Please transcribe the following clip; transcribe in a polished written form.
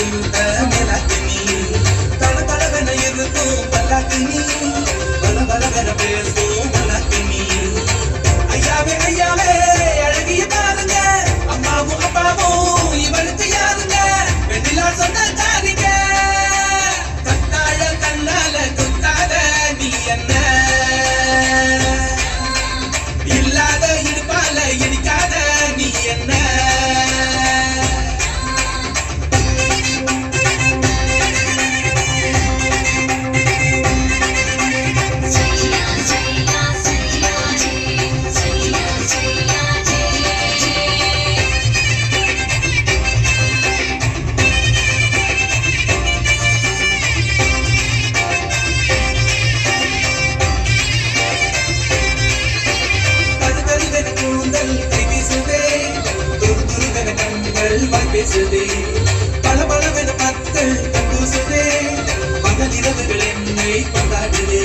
பூத்த மேலாக்கு நீ தள தளவென இருக்கும் பல்லாக்கு நீ பல பலவென பேசும் மல்லாக்கு நீ ஐயாவே ஐயாவே அழகிய பாருங்க அம்மாவும் அப்பாவும் இவளுக்கு யாருங்க வெண்ணிலா சொன்ன காரிங்க கத்தாழ கண்ணால குத்தாத நீ என்ன இல்லாத இடுப்பால இடிக்காத நீ என்ன பேசுதே பல பலவென பற்கள் கம்பூசுதே பகல் இரவுகள் என்னை கொண்டாடுதே